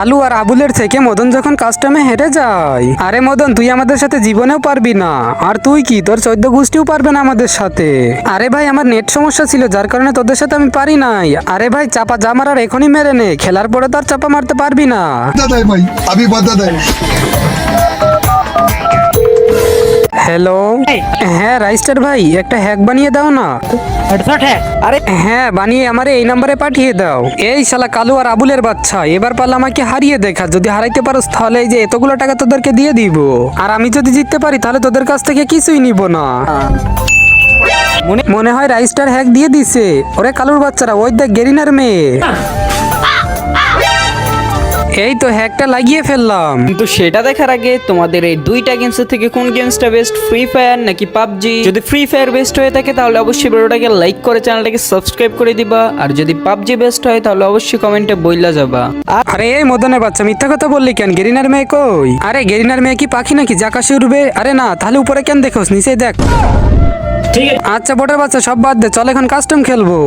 আলু আর আবুলের থেকে মদন যখন কাস্টমে হেরে যায়, আরে মদন তুই আমাদের সাথে জীবনেও পারবি না, আর তুই কি তোর 14 গোষ্ঠীও পারবে না আমাদের সাথে। আরে ভাই আমার নেট সমস্যা ছিল যার কারণে তোদের সাথে আমি পারি নাই। আরে ভাই চাপা যা মারার এখনই মেরে নে, খেলার পরে তো আর চাপা মারতে পারবি না। भाई अभी बता दे। হ্যালো, হ্যাঁ রাইস্টার ভাই একটা হ্যাক বানিয়ে দাও না। হেডশট है। अरे হ্যাঁ বানিয়ে আমারে এই নম্বরে পাঠিয়ে দাও। এই শালা কালু আর আবুলের বাচ্চা, এবার পারলে আমাকে হারিয়ে দেখা, যদি হারাইতে পারোস তাহলে এই যে এতগুলো টাকা তোদেরকে দিয়ে দিব, আর আমি যদি জিততে পারি তাহলে তোদের কাছ থেকে কিছুই নিব না। মনে হয় রাইস্টার হ্যাক দিয়ে দিছে। ওরে কালুর বাচ্চারা, ওই দেখ গেরিনার মেয়ে। এই তো হ্যাকটা লাগিয়ে ফেললাম। কিন্তু সেটা দেখার আগে তোমাদের এই দুইটা গেমসের থেকে কোন গেমসটা বেস্ট, ফ্রি ফায়ার নাকি পাবজি? যদি ফ্রি ফায়ার বেস্ট হয়ে থাকে তাহলে অবশ্যই ভিডিওটাকে লাইক করে চ্যানেলটাকে সাবস্ক্রাইব করে দিবা, আর যদি পাবজি বেস্ট হয় তাহলে অবশ্যই কমেন্টে বইলা যাবা। আরে এই মদনের বাচ্চা মিথ্যা কথা বললি কেন? গেরিনার মেয়ে কই? আরে গেরিনার মেয়ে কি পাখি নাকি যে আকাশে উড়বে? আরে না, তাহলে উপরে কেন দেখোস, নিচে দেখ। ঠিক আছে আচ্ছা বটের বাচ্চা সব বাদ দে, চল এখন কাস্টম খেলবো।